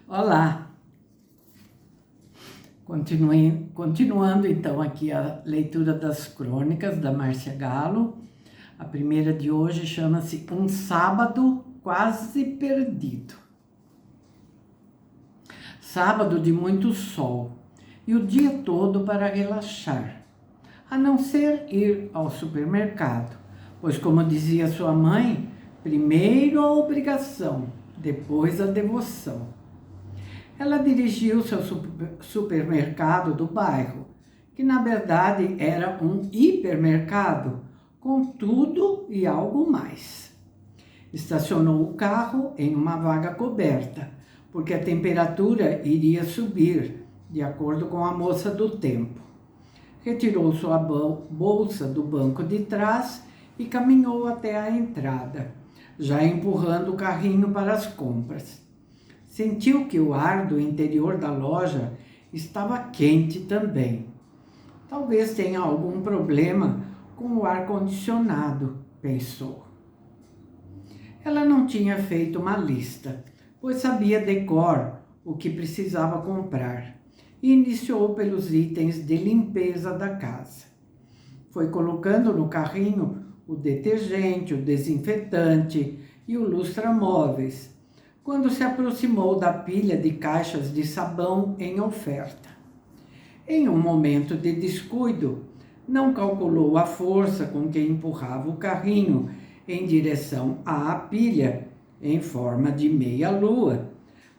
Olá! Continuando então aqui a leitura das crônicas da Márcia Galo. A primeira de hoje chama-se Um Sábado Quase Perdido. Sábado de muito sol e o dia todo para relaxar, a não ser ir ao supermercado, pois, como dizia sua mãe, primeiro a obrigação, depois a devoção. Ela dirigiu-se ao supermercado do bairro, que na verdade era um hipermercado, com tudo e algo mais. Estacionou o carro em uma vaga coberta, porque a temperatura iria subir, de acordo com a moça do tempo. Retirou sua bolsa do banco de trás e caminhou até a entrada, já empurrando o carrinho para as compras. Sentiu que o ar do interior da loja estava quente também. Talvez tenha algum problema com o ar-condicionado, pensou. Ela não tinha feito uma lista, pois sabia de cor o que precisava comprar, e iniciou pelos itens de limpeza da casa. Foi colocando no carrinho o detergente, o desinfetante e o lustra-móveis, quando se aproximou da pilha de caixas de sabão em oferta. Em um momento de descuido, não calculou a força com que empurrava o carrinho em direção à pilha, em forma de meia-lua,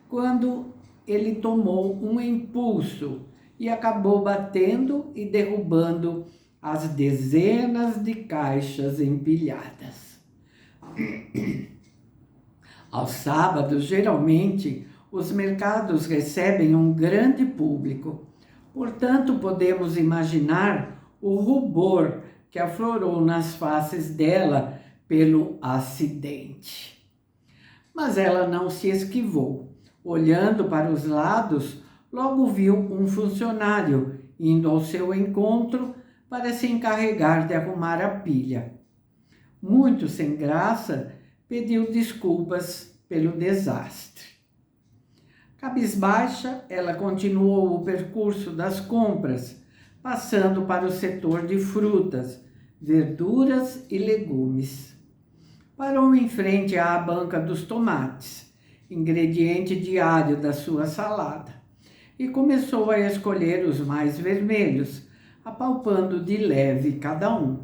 quando ele tomou um impulso e acabou batendo e derrubando as dezenas de caixas empilhadas. Aos sábados, geralmente, os mercados recebem um grande público. Portanto, podemos imaginar o rubor que aflorou nas faces dela pelo acidente. Mas ela não se esquivou. Olhando para os lados, logo viu um funcionário indo ao seu encontro para se encarregar de arrumar a pilha. Muito sem graça, pediu desculpas pelo desastre. Cabisbaixa, ela continuou o percurso das compras, passando para o setor de frutas, verduras e legumes. Parou em frente à banca dos tomates, ingrediente diário da sua salada, e começou a escolher os mais vermelhos, apalpando de leve cada um,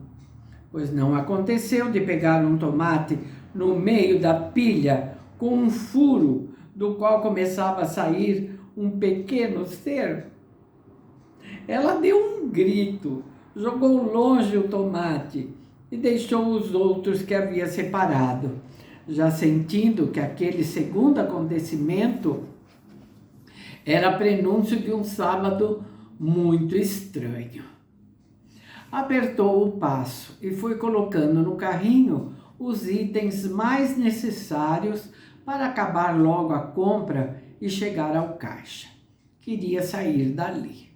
pois não aconteceu de pegar um tomate no meio da pilha com um furo do qual começava a sair um pequeno cerco. Ela deu um grito, jogou longe o tomate e deixou os outros que havia separado, já sentindo que aquele segundo acontecimento era prenúncio de um sábado muito estranho. Apertou o passo e foi colocando no carrinho os itens mais necessários para acabar logo a compra e chegar ao caixa. Queria sair dali.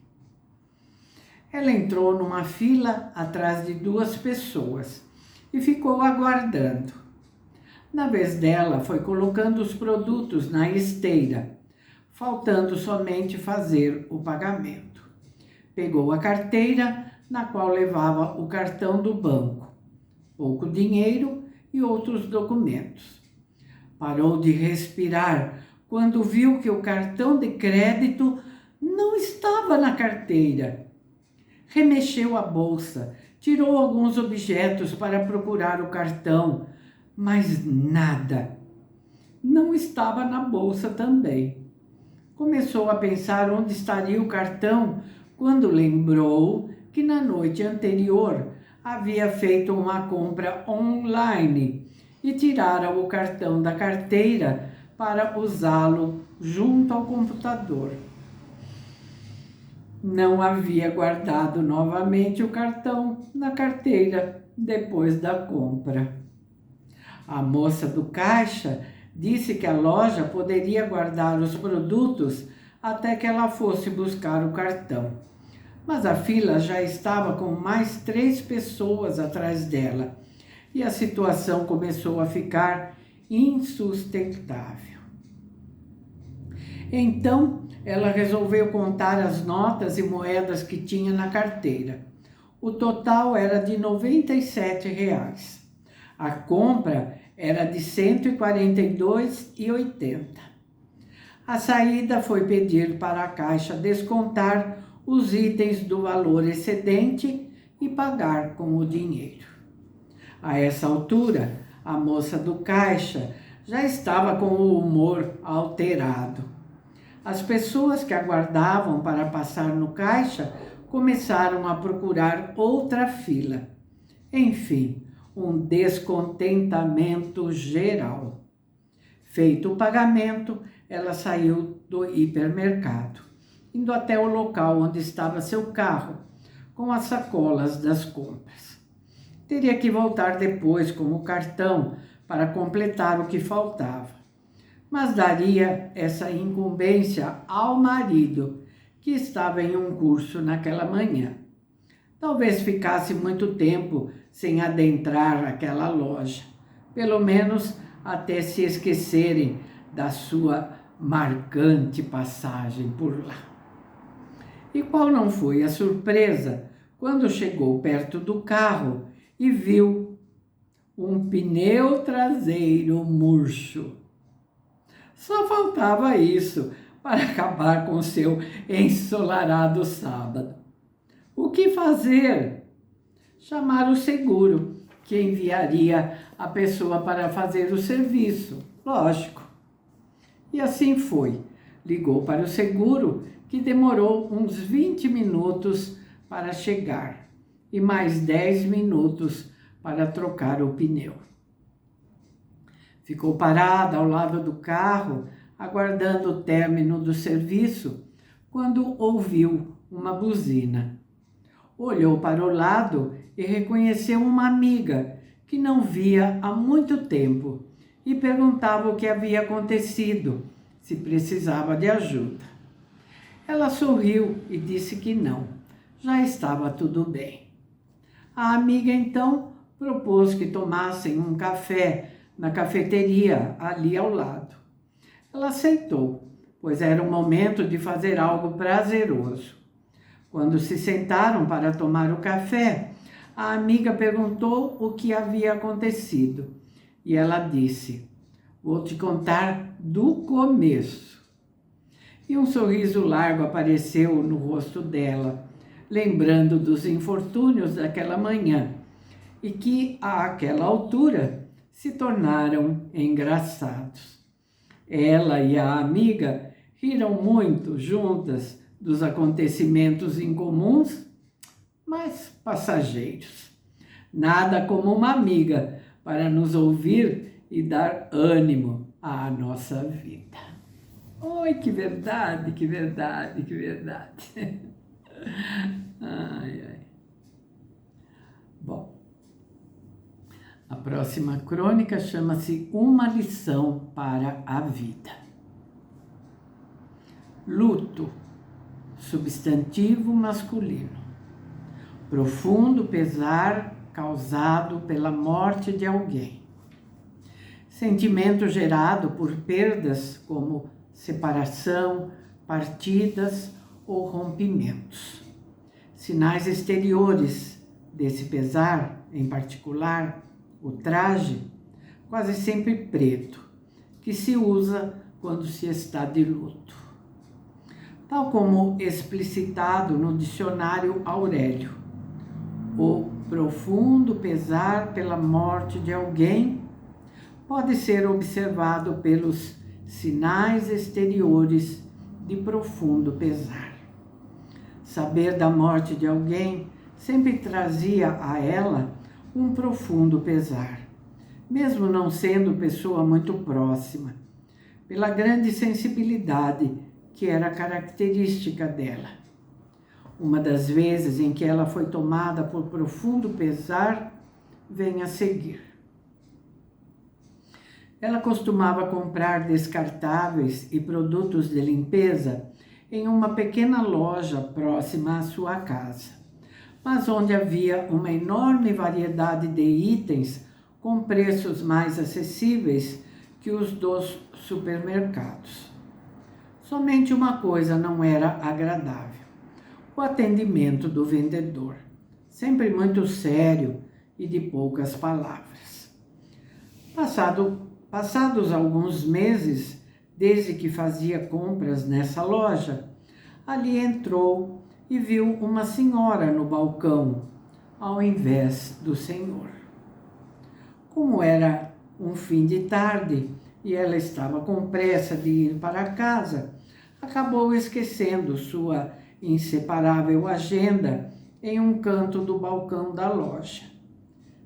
Ela entrou numa fila atrás de 2 pessoas e ficou aguardando. Na vez dela, foi colocando os produtos na esteira, faltando somente fazer o pagamento. Pegou a carteira, na qual levava o cartão do banco, pouco dinheiro e outros documentos. Parou de respirar quando viu que o cartão de crédito não estava na carteira. Remexeu a bolsa, tirou alguns objetos para procurar o cartão, mas nada. Não estava na bolsa também. Começou a pensar onde estaria o cartão quando lembrou que na noite anterior havia feito uma compra online e tirara o cartão da carteira para usá-lo junto ao computador. Não havia guardado novamente o cartão na carteira depois da compra. A moça do caixa disse que a loja poderia guardar os produtos até que ela fosse buscar o cartão. Mas a fila já estava com mais 3 pessoas atrás dela e a situação começou a ficar insustentável. Então, ela resolveu contar as notas e moedas que tinha na carteira. O total era de R$ 97. A compra era de R$ 142,80. A saída foi pedir para a caixa descontar os itens do valor excedente e pagar com o dinheiro. A essa altura, a moça do caixa já estava com o humor alterado. As pessoas que aguardavam para passar no caixa começaram a procurar outra fila. Enfim, um descontentamento geral. Feito o pagamento, ela saiu do hipermercado, indo até o local onde estava seu carro, com as sacolas das compras. Teria que voltar depois com o cartão para completar o que faltava, mas daria essa incumbência ao marido, que estava em um curso naquela manhã. Talvez ficasse muito tempo sem adentrar aquela loja, pelo menos até se esquecerem da sua marcante passagem por lá. E qual não foi a surpresa quando chegou perto do carro e viu um pneu traseiro murcho. Só faltava isso para acabar com seu ensolarado sábado. O que fazer? Chamar o seguro, que enviaria a pessoa para fazer o serviço, lógico. E assim foi. Ligou para o seguro, que demorou uns 20 minutos para chegar e mais 10 minutos para trocar o pneu. Ficou parada ao lado do carro, aguardando o término do serviço, quando ouviu uma buzina. Olhou para o lado e reconheceu uma amiga que não via há muito tempo e perguntava o que havia acontecido, se precisava de ajuda. Ela sorriu e disse que não, já estava tudo bem. A amiga então propôs que tomassem um café na cafeteria ali ao lado. Ela aceitou, pois era o momento de fazer algo prazeroso. Quando se sentaram para tomar o café, a amiga perguntou o que havia acontecido e ela disse: "Vou te contar do começo." E um sorriso largo apareceu no rosto dela, lembrando dos infortúnios daquela manhã e que, àquela altura, se tornaram engraçados. Ela e a amiga riram muito juntas dos acontecimentos incomuns, mas passageiros. Nada como uma amiga para nos ouvir e dar ânimo à nossa vida. Oi, que verdade, que verdade, que verdade. Ai, ai. Bom, a próxima crônica chama-se Uma Lição para a Vida. Luto, substantivo masculino. Profundo pesar causado pela morte de alguém. Sentimento gerado por perdas como separação, partidas ou rompimentos. Sinais exteriores desse pesar, em particular, o traje, quase sempre preto, que se usa quando se está de luto. Tal como explicitado no dicionário Aurélio, o profundo pesar pela morte de alguém pode ser observado pelos sinais exteriores de profundo pesar. Saber da morte de alguém sempre trazia a ela um profundo pesar, mesmo não sendo pessoa muito próxima, pela grande sensibilidade que era característica dela. Uma das vezes em que ela foi tomada por profundo pesar vem a seguir. Ela costumava comprar descartáveis e produtos de limpeza em uma pequena loja próxima à sua casa, mas onde havia uma enorme variedade de itens com preços mais acessíveis que os dos supermercados. Somente uma coisa não era agradável: o atendimento do vendedor, sempre muito sério e de poucas palavras. Passados alguns meses, desde que fazia compras nessa loja, ali entrou e viu uma senhora no balcão, ao invés do senhor. Como era um fim de tarde e ela estava com pressa de ir para casa, acabou esquecendo sua inseparável agenda em um canto do balcão da loja.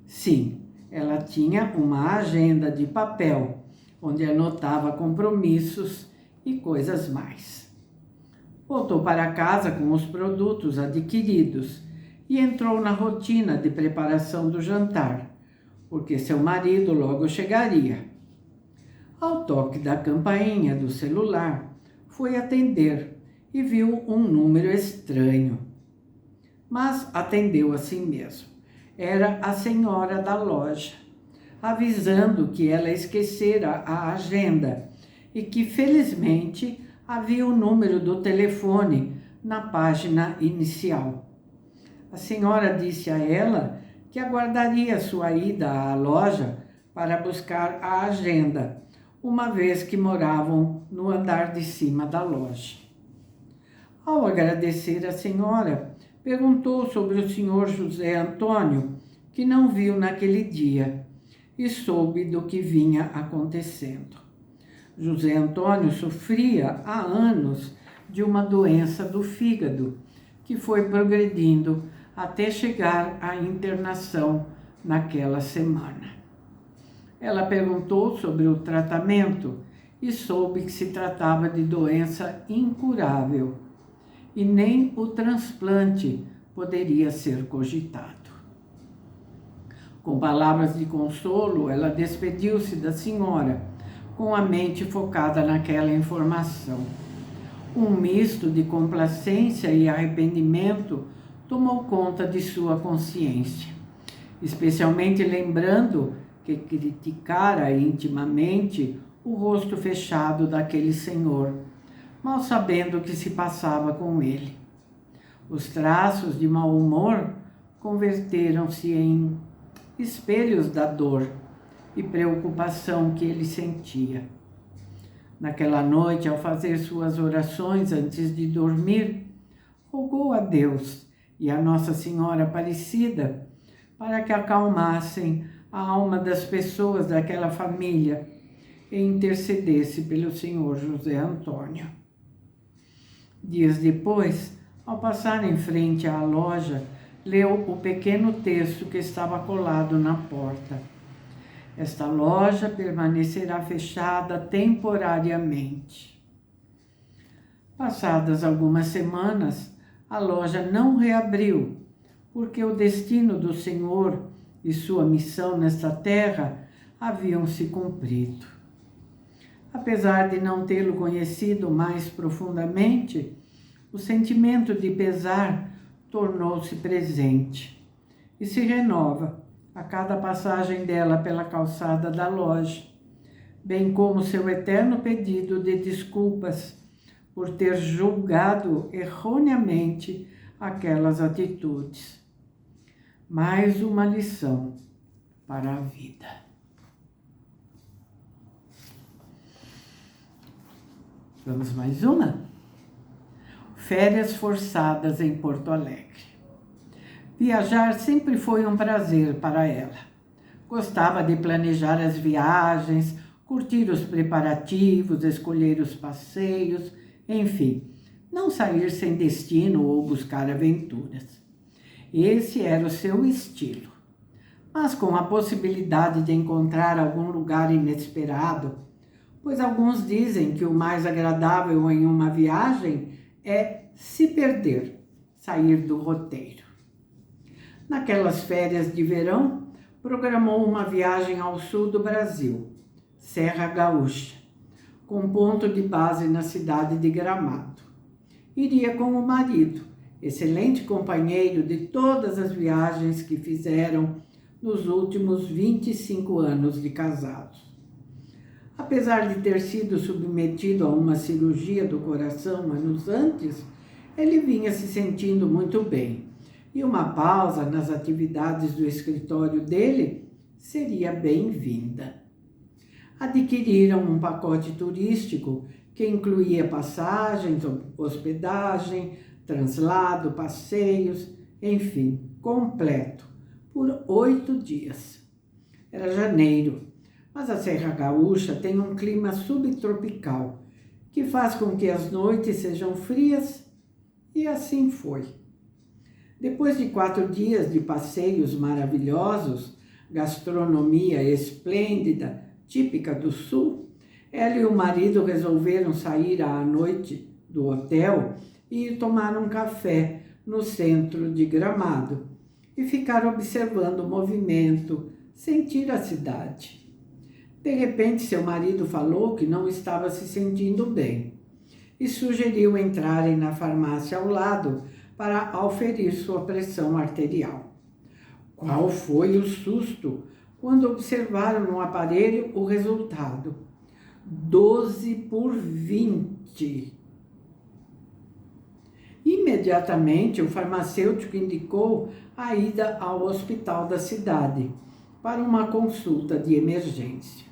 Sim, ela tinha uma agenda de papel, onde anotava compromissos e coisas mais. Voltou para casa com os produtos adquiridos e entrou na rotina de preparação do jantar, porque seu marido logo chegaria. Ao toque da campainha do celular, foi atender e viu um número estranho. Mas atendeu a si mesmo. Era a senhora da loja, avisando que ela esquecera a agenda e que, felizmente, havia o número do telefone na página inicial. A senhora disse a ela que aguardaria sua ida à loja para buscar a agenda, uma vez que moravam no andar de cima da loja. Ao agradecer a senhora, perguntou sobre o senhor José Antônio, que não viu naquele dia, e soube do que vinha acontecendo. José Antônio sofria há anos de uma doença do fígado, que foi progredindo até chegar à internação naquela semana. Ela perguntou sobre o tratamento e soube que se tratava de doença incurável e nem o transplante poderia ser cogitado. Com palavras de consolo, ela despediu-se da senhora, com a mente focada naquela informação. Um misto de complacência e arrependimento tomou conta de sua consciência, especialmente lembrando que criticara intimamente o rosto fechado daquele senhor, mal sabendo o que se passava com ele. Os traços de mau humor converteram-se em espelhos da dor e preocupação que ele sentia. Naquela noite, ao fazer suas orações antes de dormir, rogou a Deus e a Nossa Senhora Aparecida para que acalmassem a alma das pessoas daquela família e intercedesse pelo senhor José Antônio. Dias depois, ao passar em frente à loja, leu o pequeno texto que estava colado na porta. Esta loja permanecerá fechada temporariamente. Passadas algumas semanas, a loja não reabriu, porque o destino do Senhor e sua missão nesta terra haviam se cumprido. Apesar de não tê-lo conhecido mais profundamente, o sentimento de pesar tornou-se presente e se renova a cada passagem dela pela calçada da loja, bem como seu eterno pedido de desculpas por ter julgado erroneamente aquelas atitudes. Mais uma lição para a vida. Vamos mais uma? Férias forçadas em Porto Alegre. Viajar sempre foi um prazer para ela. Gostava de planejar as viagens, curtir os preparativos, escolher os passeios, enfim, não sair sem destino ou buscar aventuras. Esse era o seu estilo. Mas com a possibilidade de encontrar algum lugar inesperado, pois alguns dizem que o mais agradável em uma viagem é se perder, sair do roteiro. Naquelas férias de verão, programou uma viagem ao sul do Brasil, Serra Gaúcha, com ponto de base na cidade de Gramado. Iria com o marido, excelente companheiro de todas as viagens que fizeram nos últimos 25 anos de casados. Apesar de ter sido submetido a uma cirurgia do coração anos antes, ele vinha se sentindo muito bem, e uma pausa nas atividades do escritório dele seria bem-vinda. Adquiriram um pacote turístico que incluía passagens, hospedagem, translado, passeios, enfim, completo, por 8 dias. Era janeiro, mas a Serra Gaúcha tem um clima subtropical, que faz com que as noites sejam frias, e assim foi. Depois de 4 dias de passeios maravilhosos, gastronomia esplêndida, típica do Sul, ela e o marido resolveram sair à noite do hotel e ir tomar um café no centro de Gramado e ficar observando o movimento, sentir a cidade. De repente, seu marido falou que não estava se sentindo bem e sugeriu entrarem na farmácia ao lado para auferir sua pressão arterial. Qual foi o susto quando observaram no aparelho o resultado? 12/20. Imediatamente, o farmacêutico indicou a ida ao hospital da cidade para uma consulta de emergência.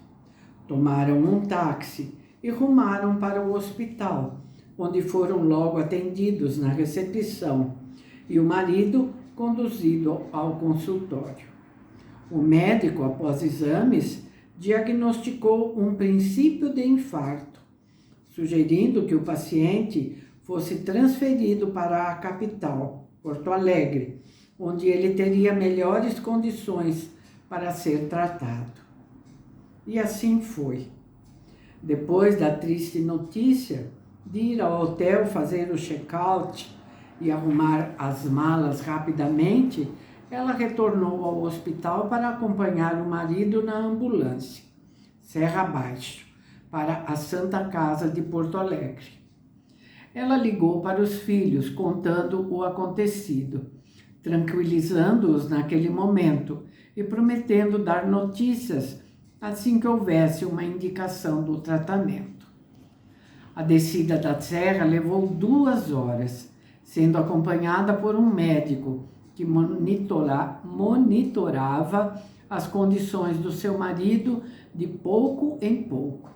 Tomaram um táxi e rumaram para o hospital, onde foram logo atendidos na recepção e o marido conduzido ao consultório. O médico, após exames, diagnosticou um princípio de infarto, sugerindo que o paciente fosse transferido para a capital, Porto Alegre, onde ele teria melhores condições para ser tratado. E assim foi. Depois da triste notícia de ir ao hotel fazer o check-out e arrumar as malas rapidamente, ela retornou ao hospital para acompanhar o marido na ambulância, Serra Abaixo, para a Santa Casa de Porto Alegre. Ela ligou para os filhos, contando o acontecido, tranquilizando-os naquele momento e prometendo dar notícias assim que houvesse uma indicação do tratamento. A descida da serra levou 2 horas, sendo acompanhada por um médico que monitorava as condições do seu marido de pouco em pouco.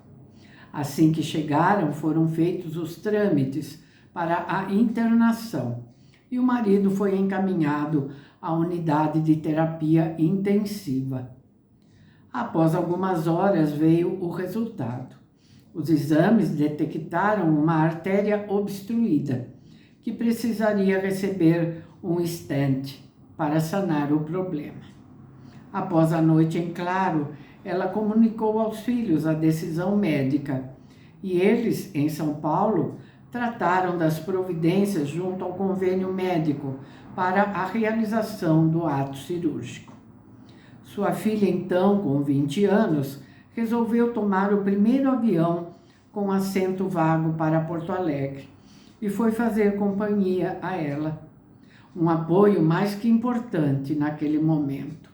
Assim que chegaram, foram feitos os trâmites para a internação e o marido foi encaminhado à unidade de terapia intensiva. Após algumas horas veio o resultado. Os exames detectaram uma artéria obstruída, que precisaria receber um stent para sanar o problema. Após a noite em claro, ela comunicou aos filhos a decisão médica e eles, em São Paulo, trataram das providências junto ao convênio médico para a realização do ato cirúrgico. Sua filha, então, com 20 anos, resolveu tomar o primeiro avião com assento vago para Porto Alegre e foi fazer companhia a ela. Um apoio mais que importante naquele momento.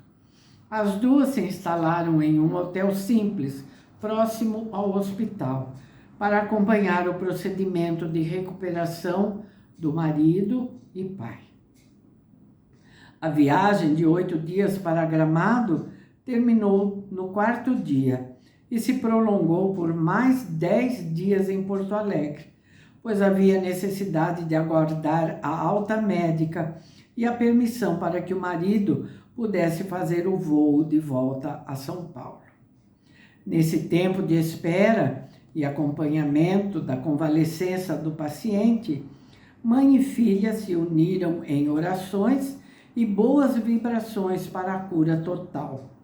As duas se instalaram em um hotel simples, próximo ao hospital, para acompanhar o procedimento de recuperação do marido e pai. A viagem de 8 dias para Gramado terminou no 4º dia e se prolongou por mais 10 dias em Porto Alegre, pois havia necessidade de aguardar a alta médica e a permissão para que o marido pudesse fazer o voo de volta a São Paulo. Nesse tempo de espera e acompanhamento da convalescença do paciente, mãe e filha se uniram em orações e boas vibrações para a cura total.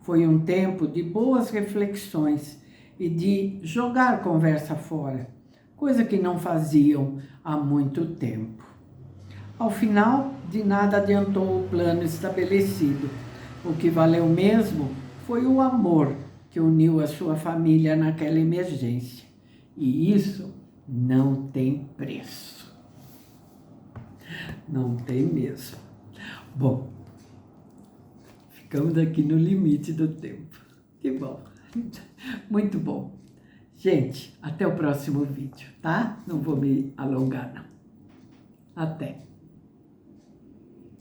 Foi um tempo de boas reflexões e de jogar conversa fora, coisa que não faziam há muito tempo. Ao final, de nada adiantou o plano estabelecido. O que valeu mesmo foi o amor que uniu a sua família naquela emergência. E isso não tem preço. Não tem mesmo. Bom, ficamos aqui no limite do tempo. Que bom. Muito bom. Gente, até o próximo vídeo, tá? Não vou me alongar, não. Até.